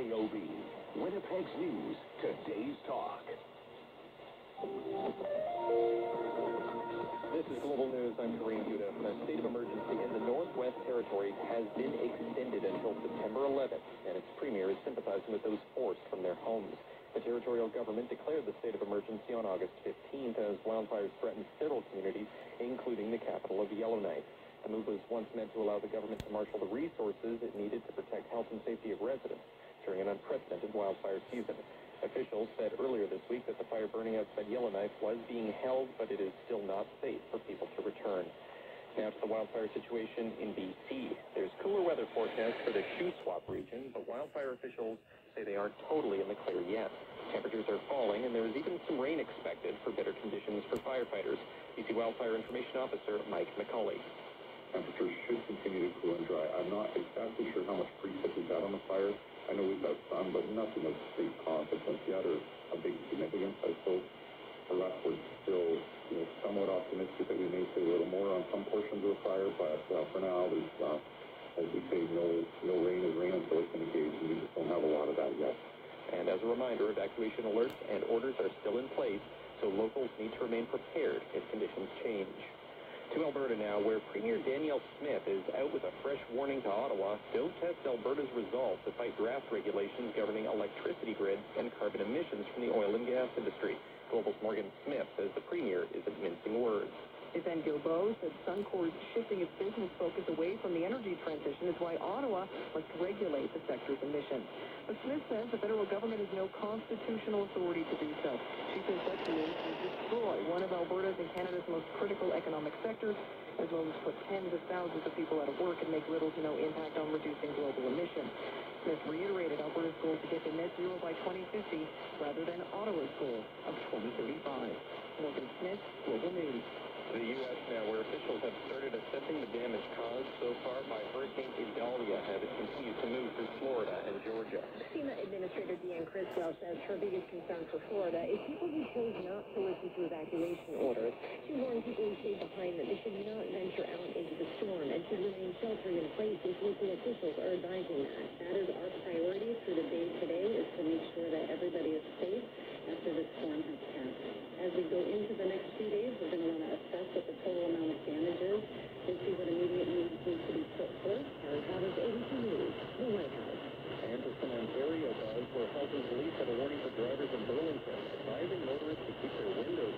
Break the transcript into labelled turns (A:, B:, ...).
A: CJOB, Winnipeg's News, today's talk.
B: This is Global News. I'm Kareem Judah. A state of emergency in the Northwest Territories has been extended until September 11th, and its premier is sympathizing with those forced from their homes. The territorial government declared the state of emergency on August 15th as wildfires threatened several communities, including the capital of Yellowknife. The move was once meant to allow the government to marshal the resources it needed to protect health and safety of residents during an unprecedented wildfire season. Officials said earlier this week that the fire burning outside Yellowknife was being held, but it is still not safe for people to return. Now to the wildfire situation in BC. There's cooler weather forecast for the Shuswap region, but wildfire officials say they aren't totally in the clear yet. Temperatures are falling, and there is even some rain expected for better conditions for firefighters. BC Wildfire Information Officer Mike McCauley.
C: Temperatures should continue to cool and dry. I'm not exactly sure how much precip we've got on the fire. I know we've got some, but nothing of great consequence yet or a big significance, I suppose. For us, we're still, somewhat optimistic that we may see a little more on some portions of the fire, but for now, there's, as we say, no rain is rain until it's engaged, and we just don't have a lot of that yet.
B: And as a reminder, evacuation alerts and orders are still in place, so locals need to remain prepared if conditions change. To Alberta now, where Premier Danielle Smith is out with a fresh warning to Ottawa. Don't test Alberta's resolve to fight draft regulations governing electricity grids and carbon emissions from the oil and gas industry. Global's Morgan Smith says the Premier isn't mincing words.
D: Yvan Guilbeault said Suncor's shifting its business focus away from the energy transition is why Ottawa must regulate the sector's emissions. But Smith says the federal government has no constitutional authority to do so. She says such moves will destroy one of Alberta's and Canada's most critical economic sectors, as well as put tens of thousands of people out of work and make little to no impact on reducing global emissions. Smith reiterated Alberta's goal to get to net zero by 2050 rather than Ottawa's goal of 2035. Morgan Smith, Global News.
B: The U.S. now, where officials have started assessing the damage caused so far by Hurricane Idalia as it continues to move through Florida and Georgia.
E: FEMA Administrator Deanne Criswell says her biggest concern for Florida is people who chose not to listen to evacuation orders. She warned people who stayed behind that they should not venture out into the storm and should remain sheltering in place if local officials are advising that. That is our priority for the day today, is to make sure that everybody is safe after the storm has passed. As we go into the next few days, we're going to want to assess what the total amount of damage is and see what immediate needs need to be put forth. Harry Potters, ABC News, the White House.
B: And to some Ontario buzz, where health and police have a warning for drivers in Burlington, advising motorists to keep their windows